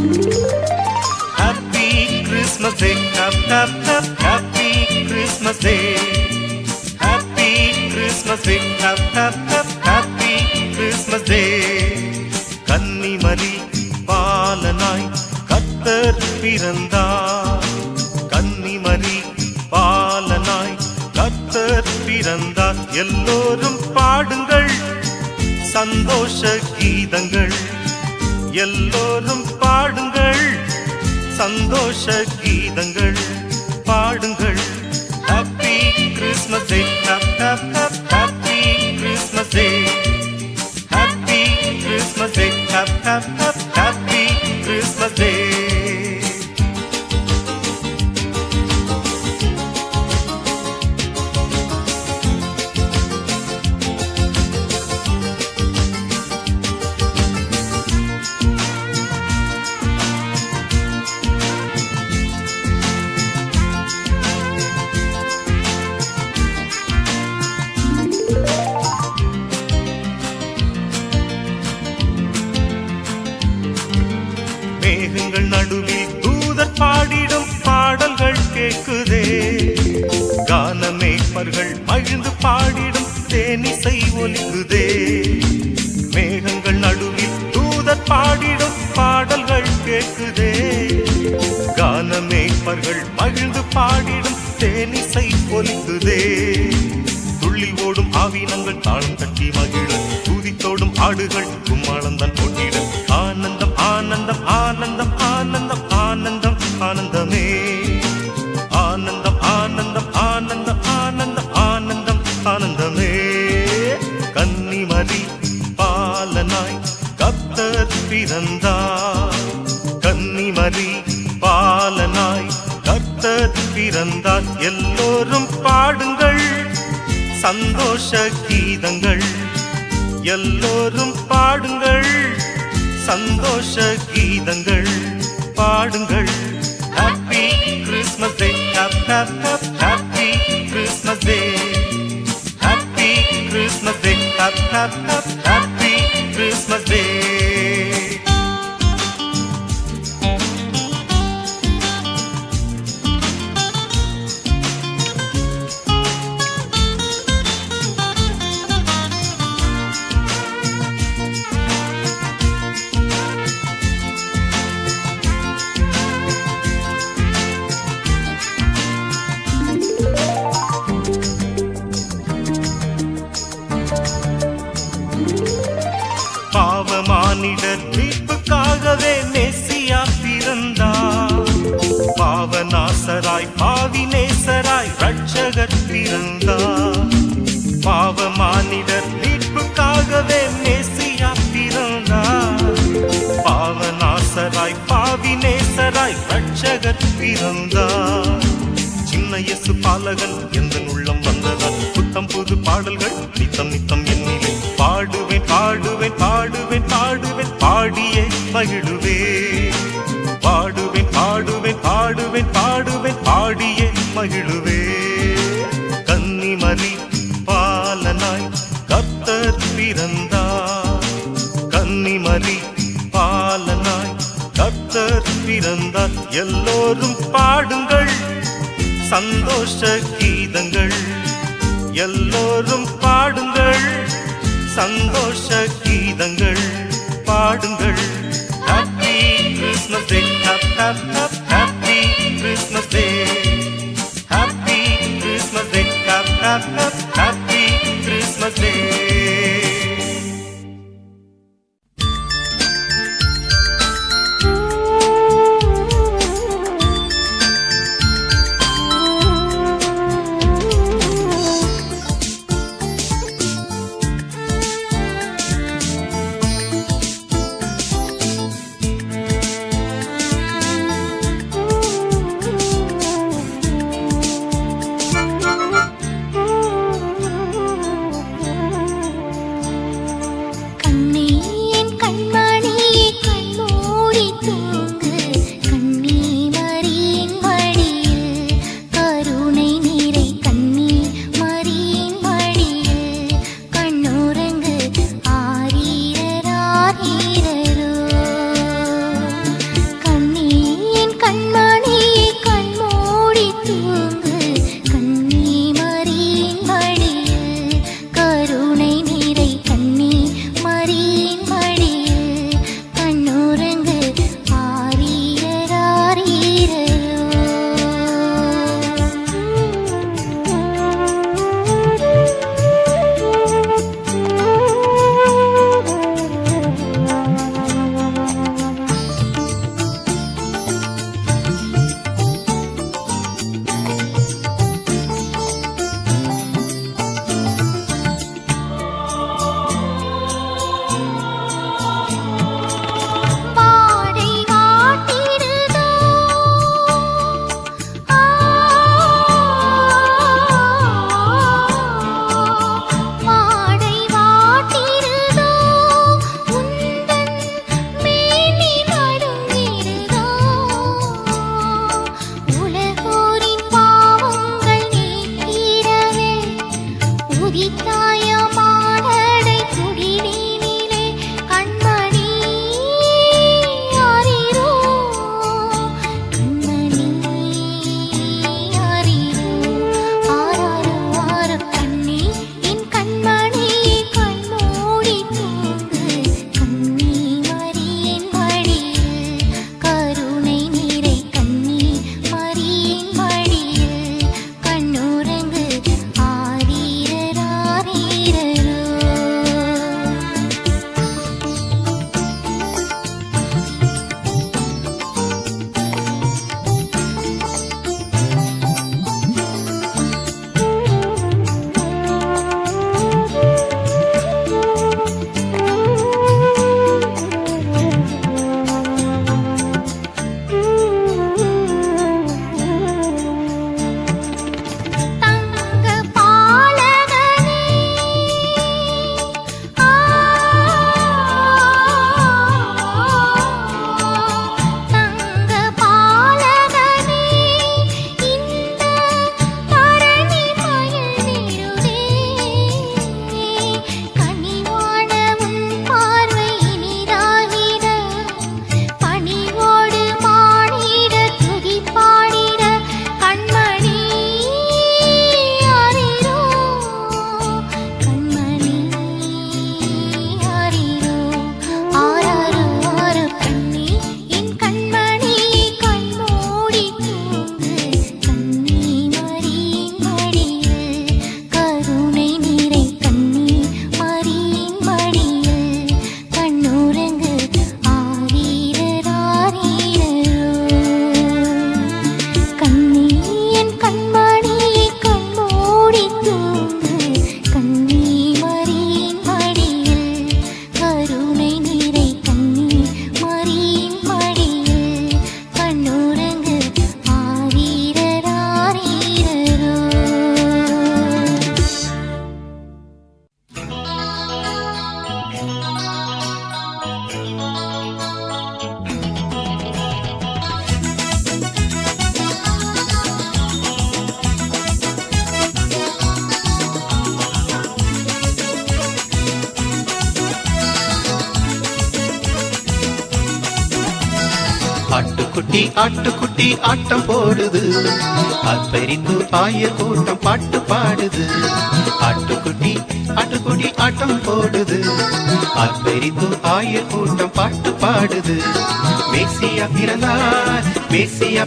Happy Christmas Day, happy Christmas Day. Happy Christmas Day, happy Christmas Day. கன்னிமரி பாலனாய் கர்த்தர் பிறந்தார். கன்னிமரி பாலனாய் கர்த்தர் பிறந்தார். எல்லோரும் பாடுங்கள் சந்தோஷ கீதங்கள். எல்லோரும் பாடுங்கள் சந்தோஷ கீதங்கள். பாடுங்கள் happy Christmas day, happy Christmas day, happy Christmas day, happy Christmas டே. மேகங்கள் நடுவில் தூதர் பாடிடும் பாடல்கள் கேட்குதே. கானமேய்ப்பர்கள் மகிழ்ந்து பாடிடும் தேனிசை ஒலிக்குதே. மேகங்கள் நடுவில் தூதர் பாடிடும் பாடல்கள் கேட்குதே. கானமேய்ப்பர்கள் மகிழ்ந்து பாடிடும் தேனிசை ஒலிக்குதே. துள்ளி ஓடும் ஆவீனங்கள் தாளம் தட்டி மகிழ, தூதித்தோடும் ஆடுகள் கும்மாளந்தன் கொட்டிட. ஆனந்தம் ஆனந்தம் ஆனந்தம் ஆனந்தம் ஆனந்தம் ஆனந்தமே. ஆனந்தம் ஆனந்தம் ஆனந்தம் ஆனந்தம் ஆனந்தம் ஆனந்தமே. கன்னிமரி பாலனாய் கர்த்தர் பிறந்தார். கன்னிமரி பாலனாய் கர்த்தர் பிறந்தார். எல்லோரும் பாடுங்கள் சந்தோஷ கீதங்கள். எல்லோரும் பாடுங்கள் சந்தோஷ கீதங்கள். பாடுங்கள் happy Christmas day, happy Christmas day, happy Christmas day, happy Christmas day. பாவமானிடர் மீட்புக்காகவே மெசியா பிறந்தார். பாவநாசராய் பாவிநேசராய் ரட்சகர் பிறந்தார். பாவமானிடர் மீட்புக்காகவே மெசியா பிறந்தார். பாவநாசராய் பாவிநேசராய் ரட்சகர் பிறந்தார். சின்ன இயேசு பாலகன் எந்தன் உள்ளம் வந்ததால் புத்தம் புது பாடல்கள் நித்தம் நித்தம் என்னிலே பாடுவேன் பாடுவேன் பாடுவேன் பாடுவேன் பாடியே மகிழுவே. பாடுவேன் பாடுவேன் பாடுவேன் பாடுவேன் பாடியே மகிழுவே. கன்னிமரி பாலனாய் கர்த்தர் பிறந்தார். கன்னிமரி பாலனாய் கர்த்தர் பிறந்தார். எல்லோரும் பாடுங்கள் சந்தோஷ கீதங்கள். எல்லோரும் பாடுங்கள் சந்தோஷ கீதங்கள். பாடுங்கள் happy Christmas day, happy Christmas day, happy Christmas day, happy Christmas டே. ஆட்டுக்குட்டி ஆட்டம் போடுது, அப்பரிந்து ஆயர் கூட்டம் பாட்டு பாடுது. ஆட்டுக்குட்டி ஆட்டம் போடுது, அப்பரிந்து ஆயர் கூட்டம் பாட்டு பாடுது. மேசியா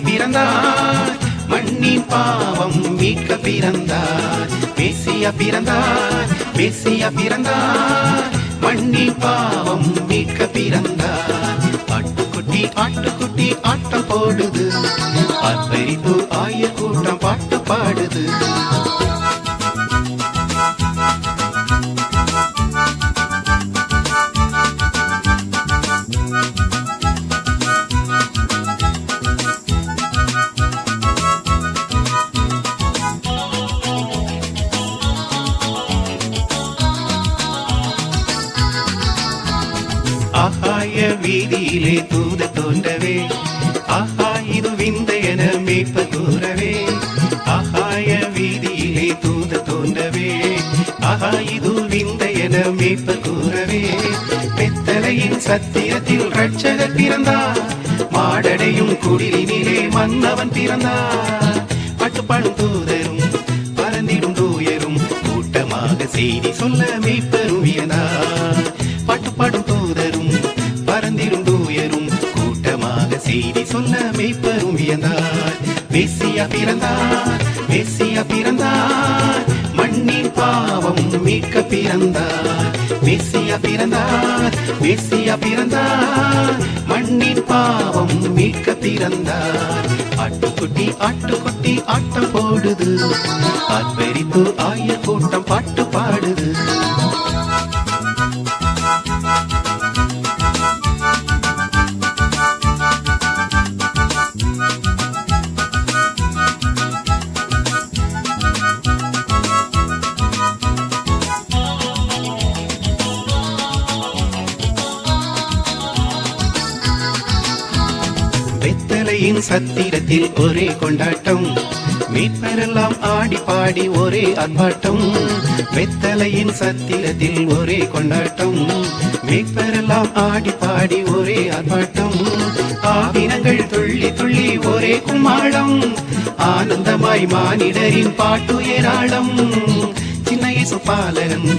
பிறந்தார், மண்ணின் பாவம் மீட்க பிறந்தார். மேசியா பிறந்தார், மண்ணின் பாவம் மீட்க பிறந்தார். ஆட்டுக்குட்டி ஆட்டம் போடுது, அப்பரிந்து ஆயர் கூட்டம் பாட்டு பாடுது. ஆகாய வீதியிலே தூத தோன்றவே, ஆஹா இது விந்தை என மேய்ப்ப கூறவே. ஆகாய வீதியிலே தூத தோன்றவே, ஆஹா இது விந்தை என மேய்ப்ப கூறவே. பெத்தலையின் சத்திரத்தில் ரட்சகர் பிறந்தார், மாடடையும் குடிலினிலே மன்னவன் பிறந்தார். பட்டுப்பாடும் தூதரும் பறந்திடும் தூயரும் கூட்டமாக செய்தி சொல்ல மேய்ப்பரும் வியந்தார். பட்டுப்பாடும் தூதரும் பறந்திடும் தூயரும் கூட்டமாக செய்தி சொல்ல மேய்ப்பரும் வியந்தார். மேசியா பிறந்தார், மண்ணின் பாவம் மீட்க பிறந்தார். மேசியா பிறந்தார், மண்ணின் பாவம் மீட்க பிறந்தார். ஆட்டுக்குட்டி ஆட்டம் போடுது, ஆர்ப்பரித்து ஆயர் கூட்டம் பாட்டு பாடுது. பெத்தலையின் சத்திரத்தில் ஒரே கொண்டாட்டம், மீட்பரெல்லாம் ஆடி பாடி ஒரே ஆர்ப்பாட்டம். பெத்தலையின் சத்திரத்தில் ஒரே கொண்டாட்டம், மீட்பரெல்லாம் ஆடி பாடி ஒரே ஆர்ப்பாட்டம். ஆவினங்கள் துள்ளி துள்ளி ஒரே கும்மாளம், ஆனந்தமாய் மானிடரின் பாட்டு ஏராளம். சின்ன இயேசு பாலகன்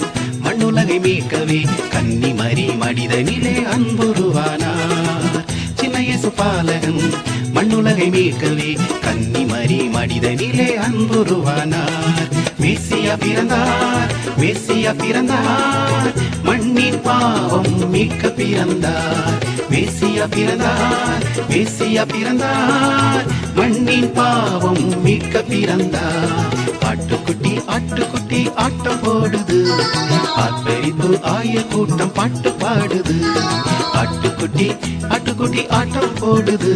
மண்ணுலகை மீட்கவே கன்னிமரி மனிதனிலே அன்புருவானார். சின்ன இயேசு பாலகன் மண்ணுலகை மீட்கவே கன்னிமரி மனிதனிலே அன்புருவானார். மேசியா பிறந்தார், மண்ணின் பாவம் மீட்க பிறந்தார். மேசியா பிறந்தார், மண்ணின் பாவம் மீட்க பிறந்தார். ஆட்டுக்குட்டி ஆட்டம் போடுது, ஆர்ப்பரித்து ஆயர் கூட்டம் பாட்டு பாடுது. ஆட்டுக்குட்டி ஆட்டம் போடுது,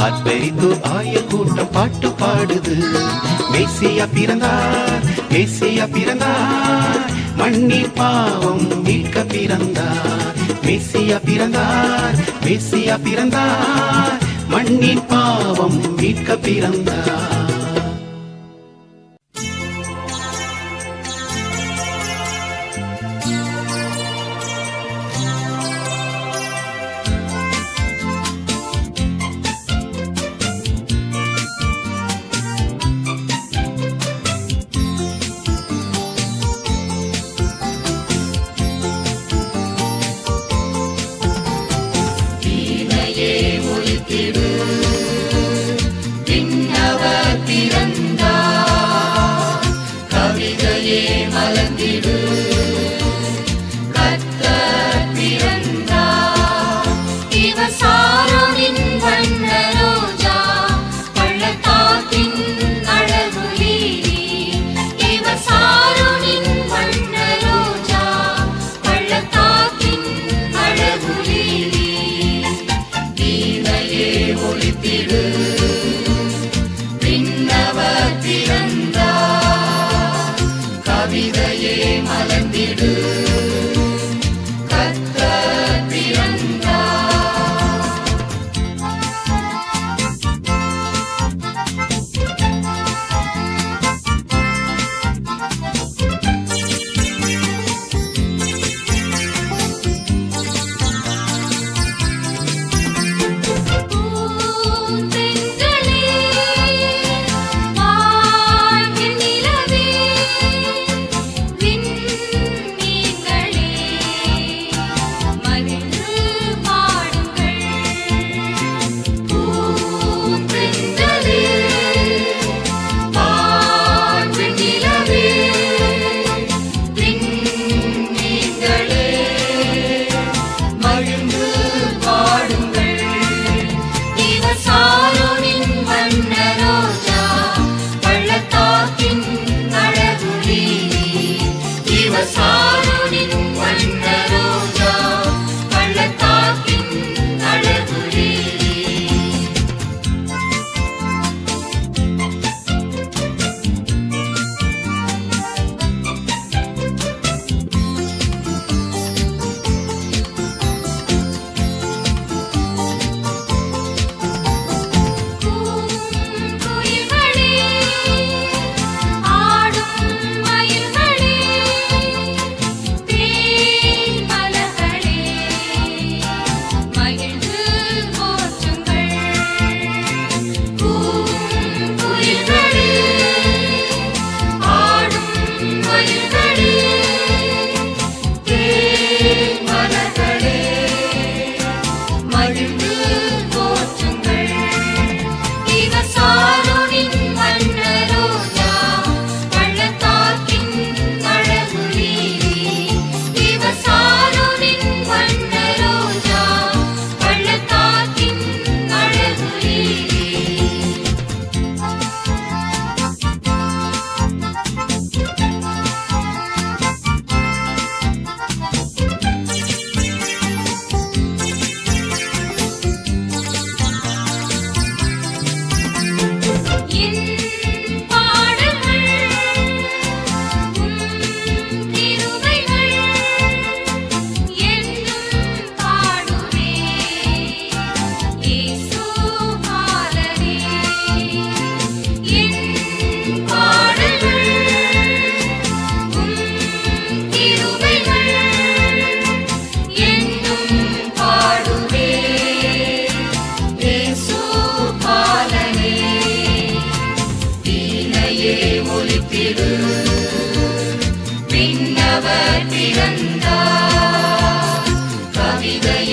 ஆர்ப்பரித்து ஆயர் கூட்டம் பாட்டு பாடுது. மேசியா பிறந்தார், மண்ணின் பாவம் மீட்க பிறந்தார். மேசியா பிறந்தார், மண்ணின் பாவம் மீட்க பிறந்தார். ஒழித்திடு விண்ணவர்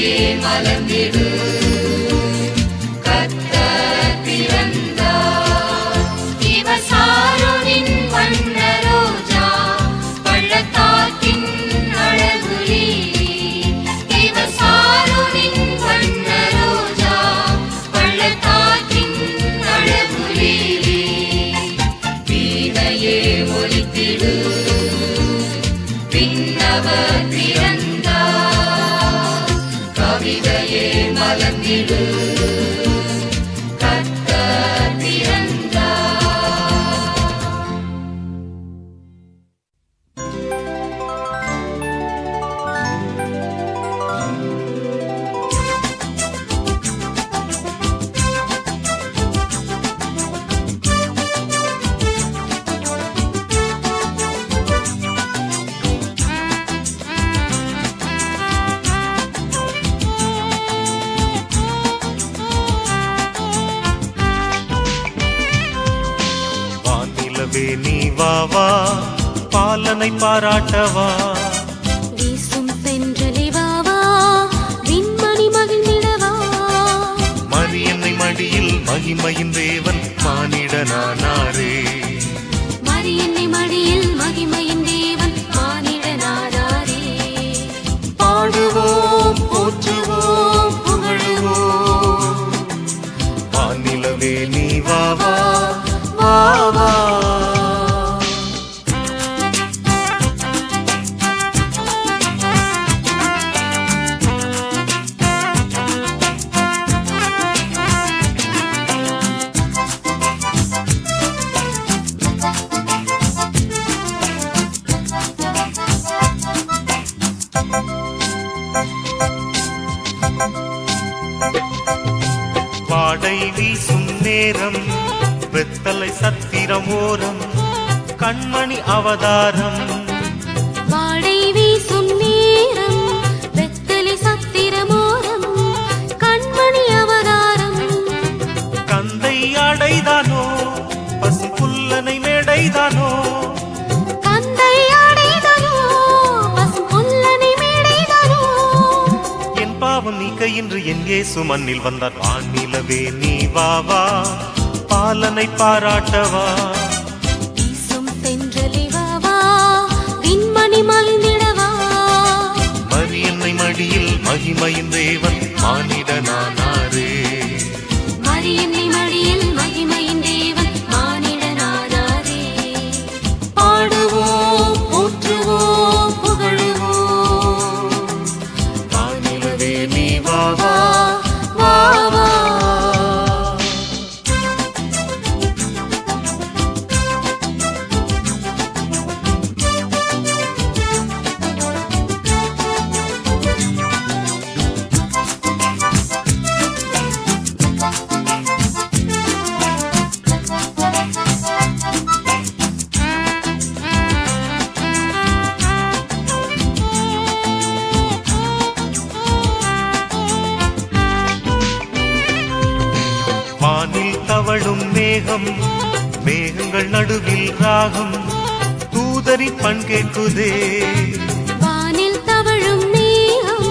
கவிதையே மலர்ந்திடு கர்த்தர் பிறந்தார். இவர் சாரோனின் வண்ண ரோஜா பள்ளத்தாக்கின் அழகு லீலி. இவர் சாரோனின் வண்ண ரோஜா பள்ளத்தாக்கின் அழகு லீலி. வீணையே ஒலித்திடு பின்னவர் பிறந்தார். கவிதையே மலர்ந்திடு கர்த்தர் பிறந்தார். வானிலவே நீ வா வா பாலனை பாராட்டவா. வீசும் தென்றலே வா வா விண்மணி மகிழ்ந்திடவா. மரியன்னை மடியில் மகிமையின் தேவன் மானிடனானாரே. மரியன்னை மடியில் மகிமையின் தேவன் மானிடனானாரே. பாடுவோம் போற்றுவோம் புகழுவோம். வானிலவே நீ வா வா வா வா. வாடை வீசும் நேரம் வெத்தலை சத்திரம் ஓரம் கண்மணி அவதாரம். வாடை வீசும் நேரம் வெத்தலை சத்திரமோரம் கண்மணி அவதாரம். கந்தை அடைதானோ பசு புல்லனை மேடைதானோ. கந்தை அடைதானோ பசும் புல்லனை மேடைதானோ. என் பாவம் நீக்க இன்று என் இயேசு மண்ணில் வந்தார். வானிலவே நீ வா வா பாலனை பாராட்டவா. வீசும் தென்றலே வா வா விண்மணி மகிழ்ந்திடவா. மரியன்னை மடியில் மகிமையின் தேவன் மானிடனானாரே. மரியன்னை மடியில் மகிமையின் தேவன் மானிடனானாரே. பாடுவோம் போற்றுவோம் புகழுவோம். வானிலவே நீ வா வா வா வா. வானில் தவழும் மேகம் மேகங்கள் நடுவில் ராகம் தூதரின் பண்கேட்குதே. வானில் தவழும் மேகம்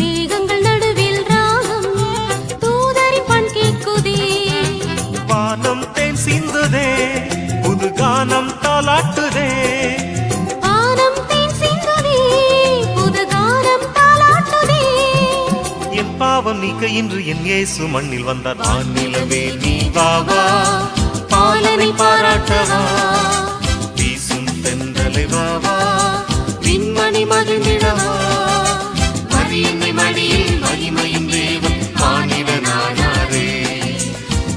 மேகங்கள் நடுவில் ராகம் தூதரின் பண் கேட்குதே. வானம் தேன் சிந்துதே புது கானம் தாலாட்டுதே. வானம் தேன் சிந்துதே புது கானம் தாலாட்டுதே. என் பாவம் நீக்க இன்று என் இயேசு மண்ணில் வந்தார். வானிலவே நீ வா வா பாலனை பாராட்டவா. வீசும் தென்றலை வா வா விண்மணி மகிழ்ந்திடவா. மரியன்னை மடியில் மகிமையின் தேவன் மானிடனானாரே.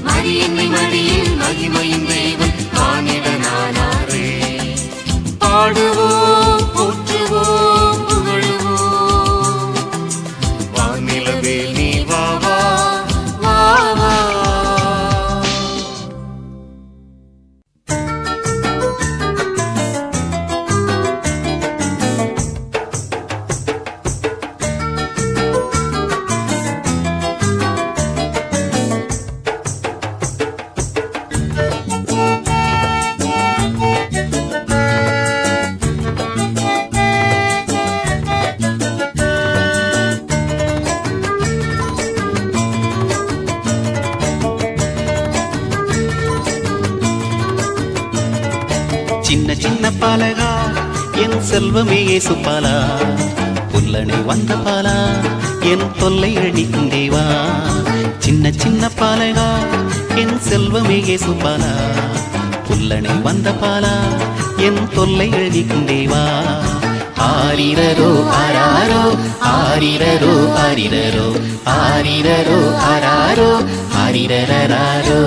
மரியன்னை மடியில் மகிமையின் தேவன் மானிடனானாரே. பாடுவோம் போற்றுவோம் புகழுவோம். வானிலவே நீ வா வா வா வா. சின்ன சின்ன பாலகா என் செல்வமே இயேசுபாலா புல்லனை வந்த பாலா என் தொல்லை அழிக்கும் தேவா சின்ன சின்ன பாலகா என் செல்வமே இயேசுபாலா புல்லனை வந்த பாலா என் தொல்லை அழிக்கும் தேவா ஆரிரரோ ஆராரோ ஆரிரரோ ஆரிரரோ ஆரிரரோ ஆராரோ ஆரிரராரோ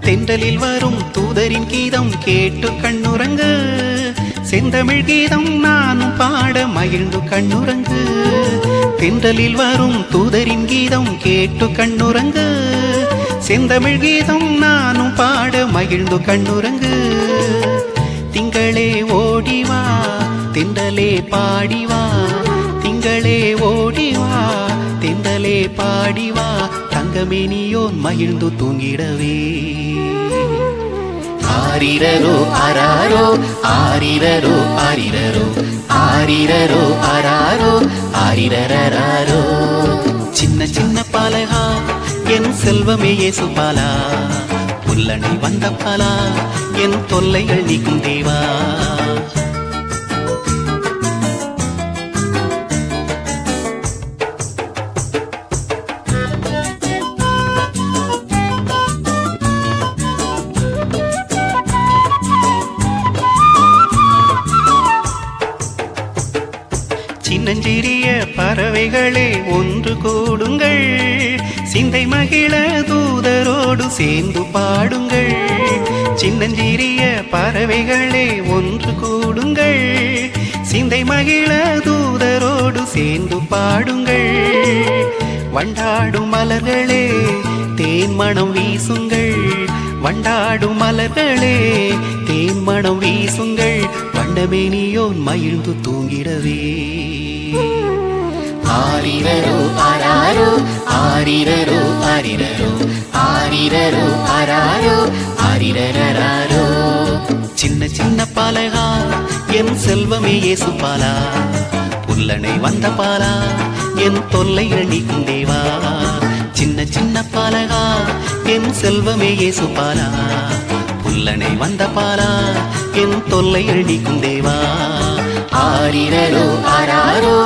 தென்றலில் வரும் தூதரின் கீதம் கேட்டு கண்ணுறங்கு செந்தமிழ் கீதம் நானும் பாட மகிழ்ந்து கண்ணுறங்கு தென்றலில் வரும் தூதரின் கீதம் கேட்டு கண்ணுறங்கு செந்தமிழ் கீதம் நானும் பாட மகிழ்ந்து கண்ணுறங்கு திங்களே ஓடிவா தென்றலே பாடிவா திங்களே ஓடிவா தென்றலே பாடிவா தங்கமேனியோன் மகிழ்ந்து தூங்கிடவே ஆரிரரோ ஆராரோ ஆரிரரோ ஆரிரரோ ஆரிரரோ ஆராரோ ஆரிரராரோ சின்ன சின்ன பாலகா என் செல்வமே இயேசுபாலா புல்லனை வந்த பாலா என் தொல்லைகள் நீக்கும் தேவா சின்னஞ்சிறிய பறவைகளே ஒன்று கூடுங்கள் சிந்தை மகிழ தூதரோடு சேர்ந்து பாடுங்கள் சின்னஞ்சிறிய பறவைகளே ஒன்று கூடுங்கள் சிந்தை மகிழ தூதரோடு சேர்ந்து பாடுங்கள் வண்டாடும் மலர்களே தேன் மணம் வீசுங்கள் வண்டாடும் மலர்களே தேன் மணம் வீசுங்கள் வண்டமேனியோன் மகிழ்ந்து தூங்கிடவே ஆரிரரோ ஆராரோ ஆரிரரோ ஆரிரரோ ஆரிரரோ ஆராரோ ஆரிரராரோ சின்ன சின்ன பாலகா என் செல்வமே இயேசுபாலா புல்லனை வந்த பாலா என் தொல்லை அழிக்கும் தேவா சின்ன சின்ன பாலகா என் செல்வமே இயேசுபாலா புல்லனை வந்த பாலா என் தொல்லை அழிக்கும் தேவா ஆரிரரோ ஆராரோ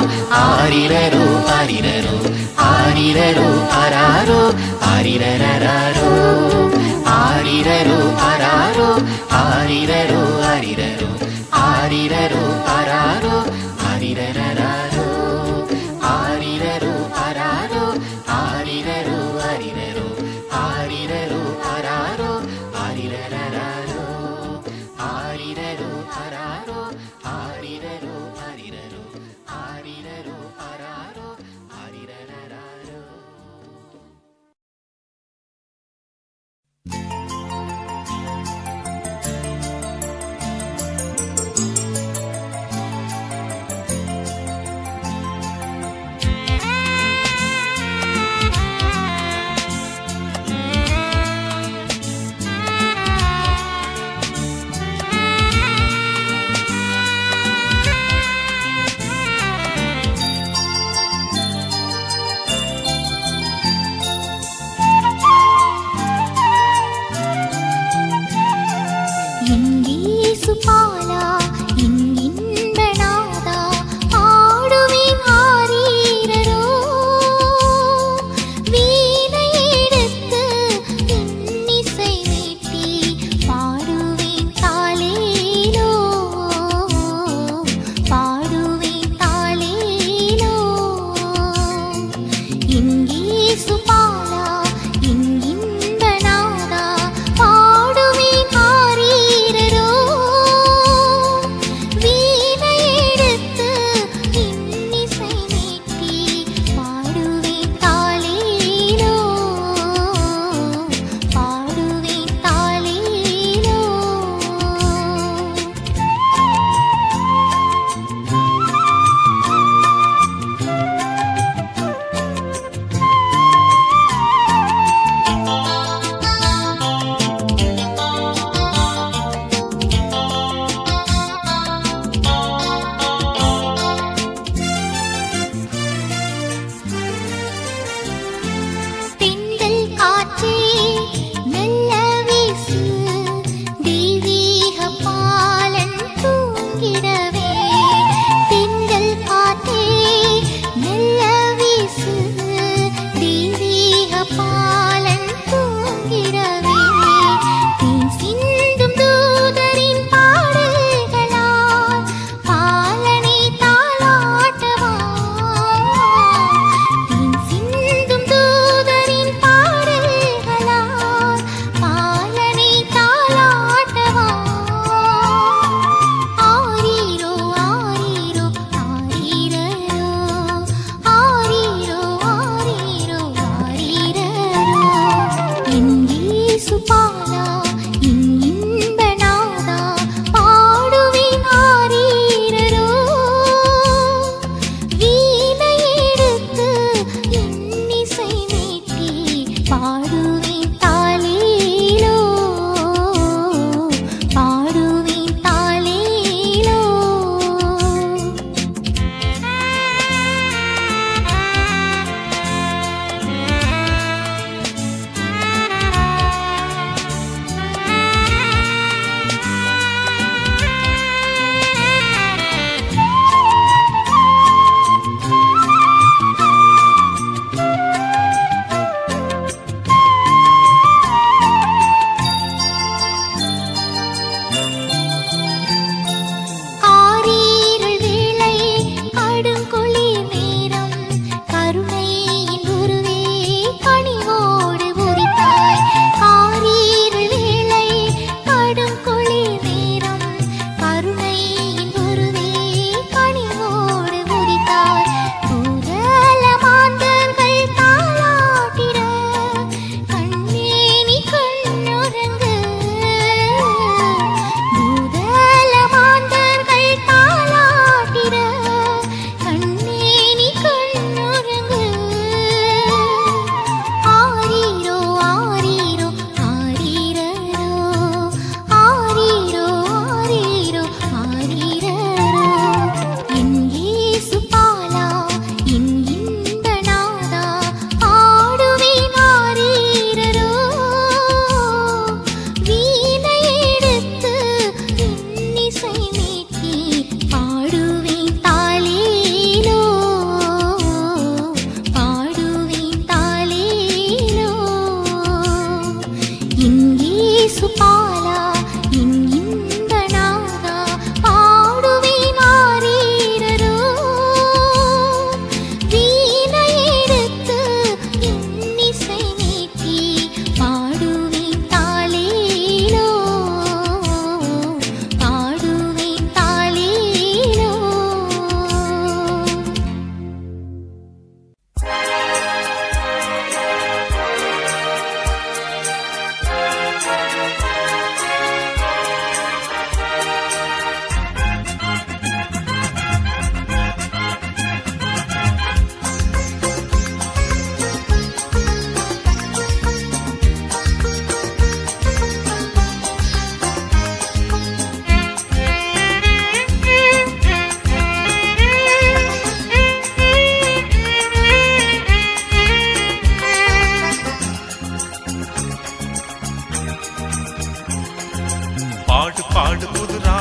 ஆரிரரோ ஆரிரரோ ஆரிரரோ ஆராரோ ஆரிரராரோ ஆரிரரோ ஆராரோ ஆரிரரோ ஆரிரரோ ஆரிரரோ ஆராரோ ஆரிரராரோ ஆரிரரோ ஆராரோ ஆரிரரோ ஆரிரரோ ஆரிரரோ ஆராரோ ஆரிரராரோ ஆரிரரோ ஆராரோ ஆரிரரோ ஆரிரரோ ஆரிரரோ ஆராரோ ஆரிரராரோ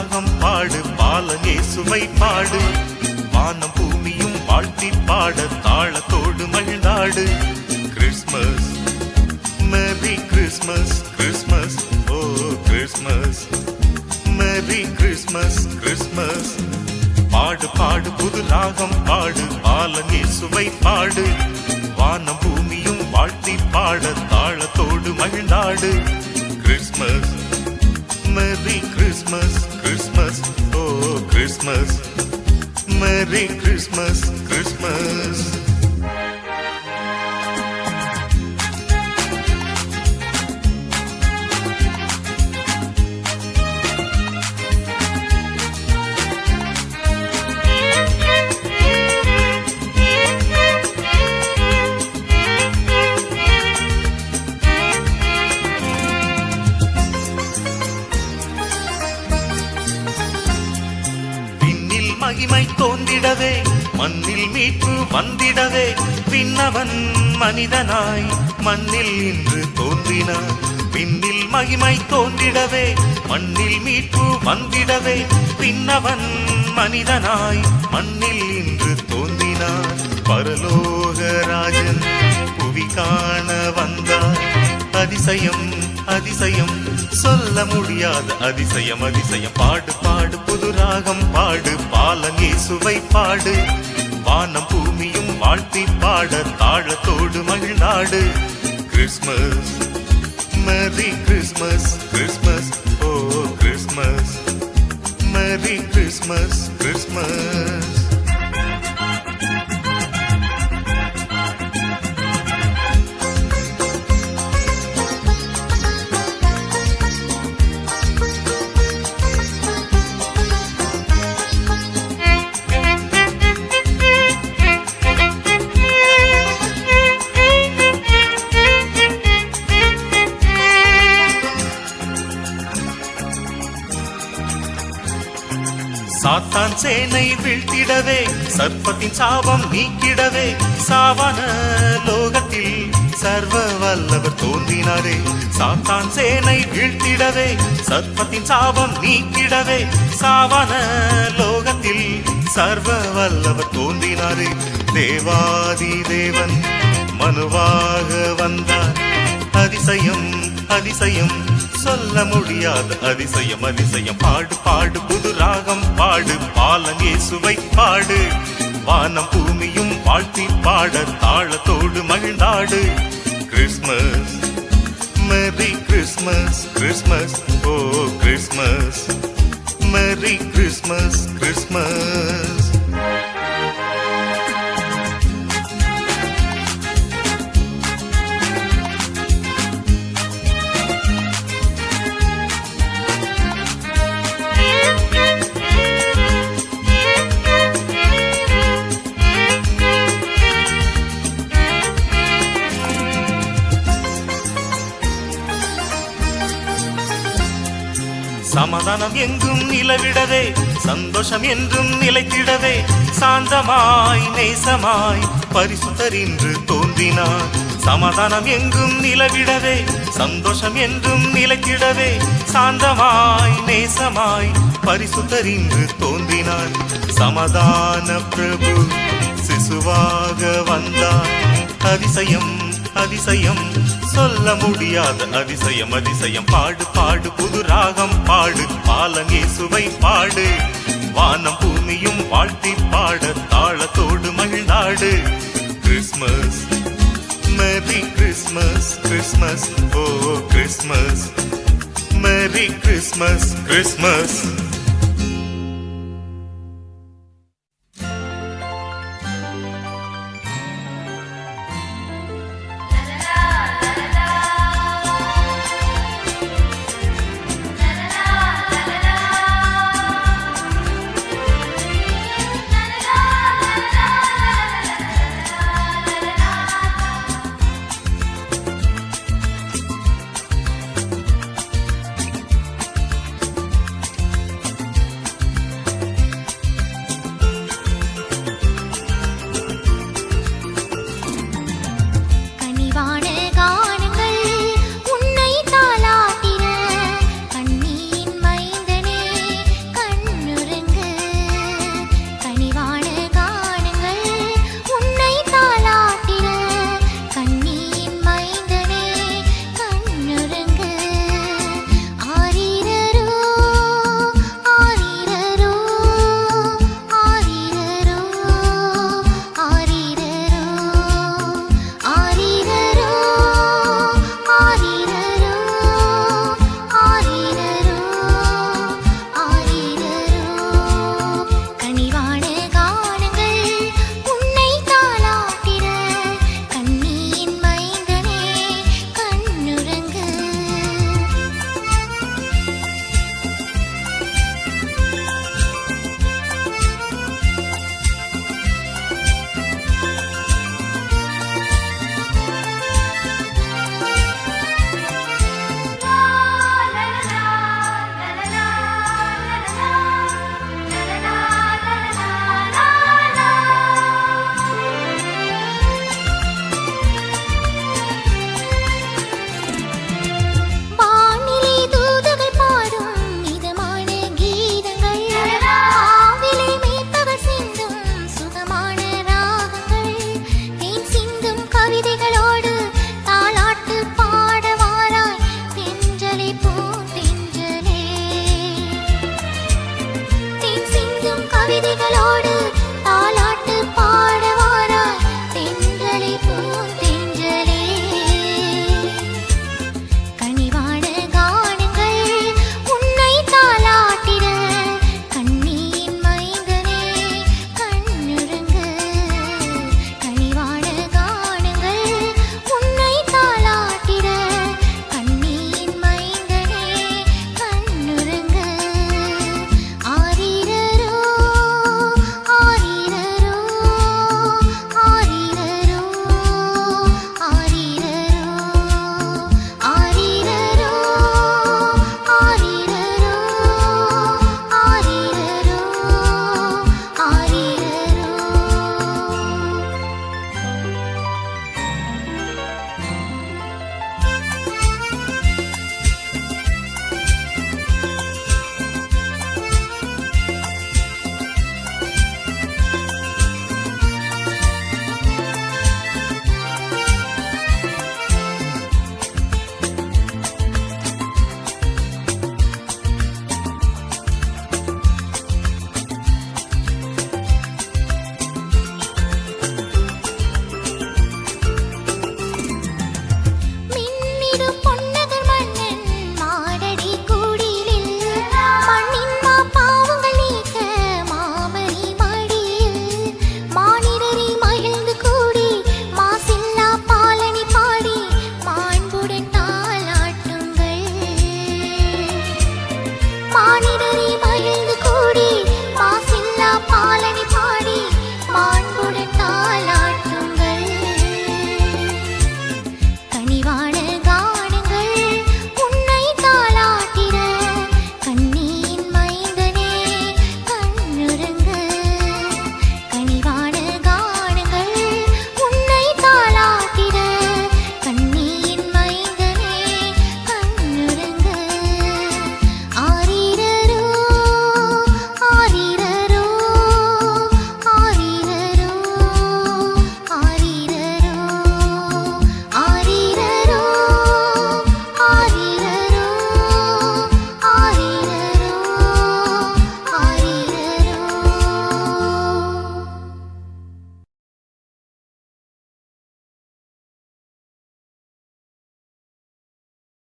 ராகம் பாடு பாலன் இயேசுவை பாடு வானம் பூமியும் வாழ்த்தி பாட தாளத்தோடு மகிழ்ந்தாடு Christmas merry Christmas Christmas oh Christmas merry Christmas Christmas பாடு பாடு புது ராகம் பாடு பாலன் இயேசுவை பாடு வானம் பூமியும் வாழ்த்தி பாட தாளத்தோடு மகிழ்ந்தாடு Christmas merry Christmas Christmas oh Christmas merry Christmas Christmas மகிமை தோன்றிடவே மண்ணில் மீட்பு வந்திடவே விண்ணவன் மனிதனாய் மண்ணில் இன்று தோன்றினார் விண்ணில் மகிமை தோன்றிடவே மண்ணில் மீட்பு வந்திடவே விண்ணவன் மனிதனாய் மண்ணில் இன்று தோன்றினார் பரலோகராஜன் புவி காண வந்தார் அதிசயம் அதிசயம் சொல்ல முடியாத அதிசயம் அதிசயம் பாடு பாடு புது ராகம் பாடு பாலன் இயேசுவை பாடு வானம் பூமியும் வாழ்த்தி பாட தாளத்தோடு மகிழ்ந்தாடு Christmas merry Christmas Christmas oh Christmas merry Christmas Christmas சாத்தான் சேனை வீழ்த்திடவே சர்ப்பத்தின் சாபம் நீக்கிடவே சாவான லோகத்தில் சர்வ வல்லவர் தோன்றினாரே சாத்தான் சேனை வீழ்த்திடவே சர்ப்பத்தின் சாபம் நீக்கிடவே சாவான லோகத்தில் சர்வ வல்லவர் தோன்றினாரே தேவாதி தேவன் மனுவாக வந்தார் அதிசயம் அதிசயம் சொல்ல முடியாத அதிசயம் அதிசயம் பாடு பாடு புது ராகம் பாடு பாலன் இயேசுவை பாடு வானம் பூமியும் வாழ்த்தி பாட தாளத்தோடு மகிழ்ந்தாடு Christmas merry Christmas Christmas oh Christmas merry Christmas Christmas சமாதானம் எங்கும் நிலவிடவே சந்தோஷம் என்றும் நிலைத்திடவே சாந்தமாய் நேசமாய் பரிசுத்தர் இன்று தோன்றினார் சமாதானம் எங்கும் நிலவிடவே சந்தோஷம் என்றும் நிலைத்திடவே சாந்தமாய் நேசமாய் பரிசுத்தர் இன்று தோன்றினார் சமாதான பிரபு சிசுவாக வந்தார் அதிசயம் அதிசயம் சொல்ல முடியாத அதிசயம் அதிசயம் பாடு பாடு புது ராகம் பாடு பாலன் இயேசுவை பாடு வானம் பூமியும் வாழ்த்தி பாட தாளத்தோடு மகிழ்ந்தாடு Christmas merry Christmas Christmas oh Christmas merry Christmas Christmas